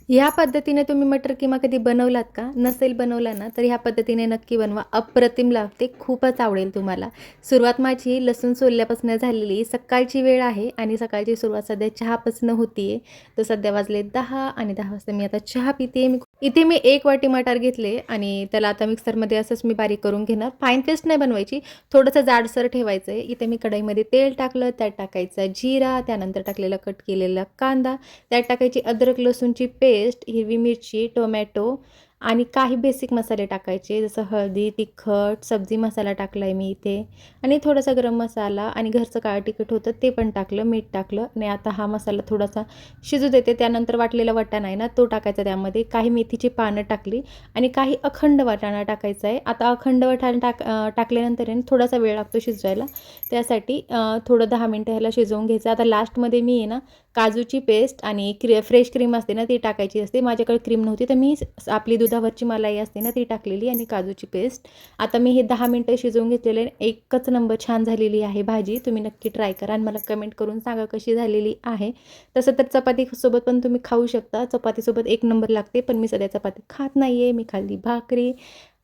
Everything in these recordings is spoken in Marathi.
ह्या पद्धतीने तुम्ही मटर किमा कधी बनवलात का? नसेल बनवला ना, तर ह्या पद्धतीने नक्की बनवा. अप्रतिम लागते. खूपच आवडेल तुम्हाला. सुरुवात माझी लसूण सोलल्यापासून झालेली. सकाळची वेळ आहे आणि सकाळची सुरुवात सध्या चहापासून होती आहे. तर सध्या वाजले 10 आणि 10 वाजता मी आता चहा पिते. इथे मी 1 वाटी मटार घेतले आणि त्याला आता मिक्सरमध्ये असंच मी बारीक करून घेणार. फाईन पेस्ट नाही बनवायची, थोडंसं जाडसर ठेवायचं आहे. इथे मी कढईमध्ये तेल टाकलं, त्यात टाकायचा जिरा, त्यानंतर टाकलेला कट केलेला कांदा, त्यात टाकायची अद्रक लसूणची पेस्ट, हिरवी मिरची, टोमॅटो आणि काही बेसिक मसाले टाकायचे, जसं हळदी, तिखट, सब्जी मसाला टाकला आहे मी इथे आणि थोडासा गरम मसाला आणि घरचं काळं तिखट होतं ते पण टाकलं, मीठ टाकलं आणि आता हा मसाला थोडासा शिजू देते. त्यानंतर वाटलेला वाटाणा आहे ना, तो टाकायचा त्यामध्ये. काही मेथीची पानं टाकली आणि काही अखंड वाटाणा टाकायचा आहे. आता अखंड वाटाणा टाकल्यानंतर थोडासा वेळ लागतो शिजवायला. त्यासाठी थोडं 10 मिनटं ह्याला शिजवून घ्यायचं. आता लास्टमध्ये मी आहे ना, काजूची पेस्ट आणि फ्रेश क्रीम असते ना, ती टाकायची असते. माझ्याकडे क्रीम नव्हती, तर मी आपली दुधावरची मलाई असते ना, ती टाकलेली आणि काजूची पेस्ट. आता मी हे 10 मिनटं शिजवून घेतलेले. एकच नंबर छान झालेली आहे भाजी. तुम्ही नक्की ट्राय करा आणि मला कमेंट करून सांगा कशी झालेली आहे. तसं तर चपातीसोबत पण तुम्ही खाऊ शकता. चपातीसोबत एक नंबर लागते, पण मी सध्या चपाती खात नाही आहे. मी खाल्ली भाकरी.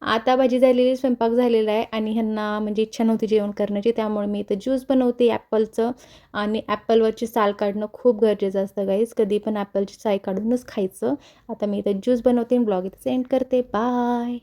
आता भाजी झालेली, स्वयंपाक झालेला आहे आणि ह्यांना म्हणजे इच्छा नव्हती जेवण करण्याची, त्यामुळे मी इथं ज्यूस बनवते ॲपलचं आणि ॲपलवरची साल काढणं खूप गरजेचं असतं गाईज. कधी पण ॲपलची साल काढूनच खायचं. आता मी इथं ज्यूस बनवते आणि ब्लॉग इथं सेंड करते. बाय.